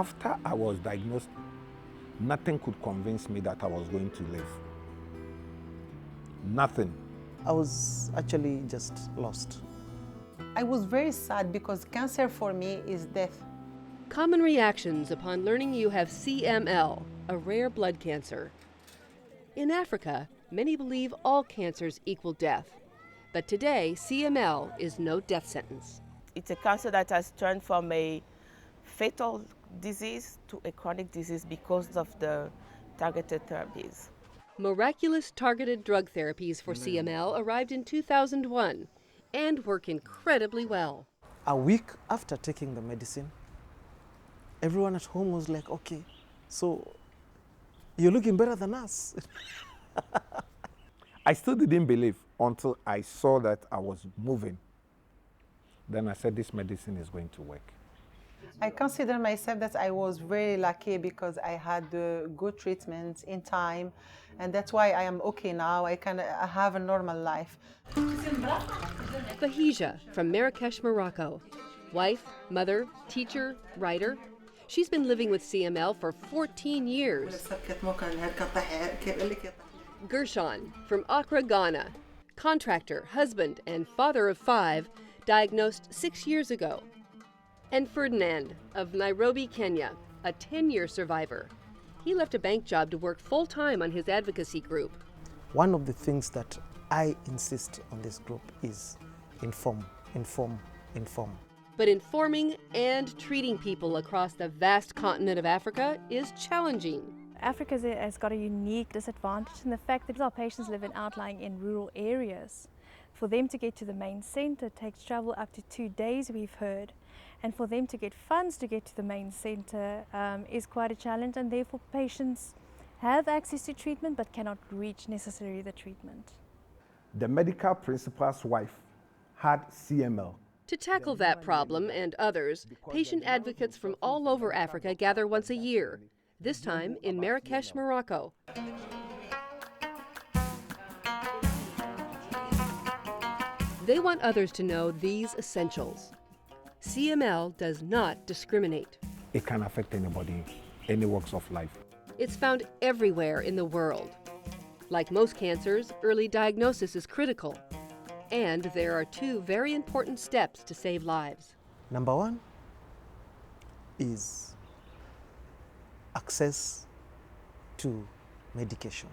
After I was diagnosed, nothing could convince me that I was going to live. Nothing. I was actually just lost. I was very sad because cancer for me is death. Common reactions upon learning you have CML, a rare blood cancer. In Africa, many believe all cancers equal death. But today, CML is no death sentence. It's a cancer that has turned from a fatal disease to a chronic disease because of the targeted therapies. Miraculous targeted drug therapies for CML arrived in 2001 and work incredibly well. A week after taking the medicine, everyone at home was like, okay, so you're looking better than us. I still didn't believe until I saw that I was moving. Then I said, this medicine is going to work. I consider myself that I was very lucky because I had good treatment in time, and that's why I am okay now. I can have a normal life. Bahija from Marrakesh, Morocco. Wife, mother, teacher, writer. She's been living with CML for 14 years. Gershon from Accra, Ghana. Contractor, husband, and father of 5, diagnosed 6 years ago. And Ferdinand of Nairobi, Kenya, a 10-year survivor. He left a bank job to work full-time on his advocacy group. One of the things that I insist on this group is inform, inform, inform. But informing and treating people across the vast continent of Africa is challenging. Africa has got a unique disadvantage in the fact that our patients live in outlying in rural areas. For them to get to the main centre takes travel up to 2 days, we've heard. And for them to get funds to get to the main centre is quite a challenge, and therefore patients have access to treatment but cannot reach necessarily the treatment. The medical principal's wife had CML. To tackle that problem and others, patient advocates from all over Africa gather once a year, this time in Marrakesh, Morocco. They want others to know these essentials. CML does not discriminate. It can affect anybody, any walks of life. It's found everywhere in the world. Like most cancers, early diagnosis is critical. And there are 2 very important steps to save lives. Number 1 is access to medication.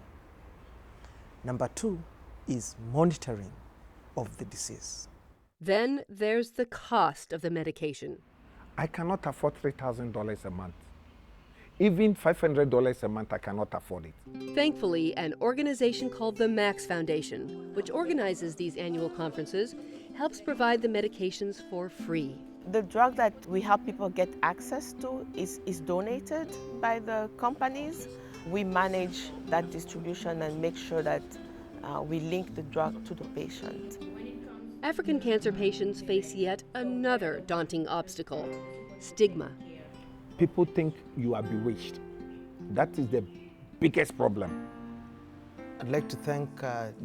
Number 2 is monitoring of the disease. Then there's the cost of the medication. I cannot afford $3,000 a month. Even $500 a month, I cannot afford it. Thankfully, an organization called the Max Foundation, which organizes these annual conferences, helps provide the medications for free. The drug that we help people get access to is donated by the companies. We manage that distribution and make sure that we link the drug to the patient. African cancer patients face yet another daunting obstacle: stigma. People think you are bewitched. That is the biggest problem. I'd like to thank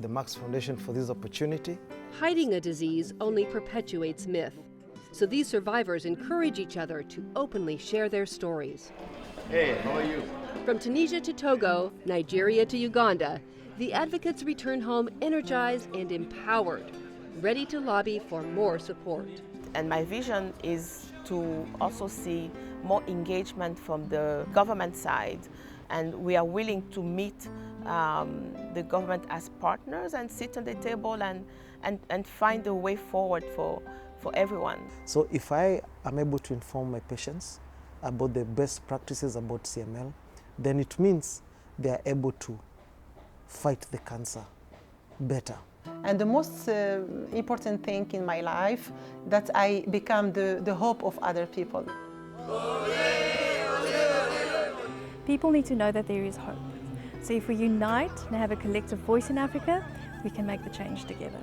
the Max Foundation for this opportunity. Hiding a disease only perpetuates myth. So these survivors encourage each other to openly share their stories. Hey, how are you? From Tunisia to Togo, Nigeria to Uganda, the advocates return home energized and empowered, ready to lobby for more support. And my vision is to also see more engagement from the government side. And we are willing to meet the government as partners and sit on the table and find a way forward for everyone. So if I am able to inform my patients about the best practices about CML, then it means they are able to fight the cancer better. And the most important thing in my life, that I become the hope of other people. People need to know that there is hope. So if we unite and have a collective voice in Africa, we can make the change together.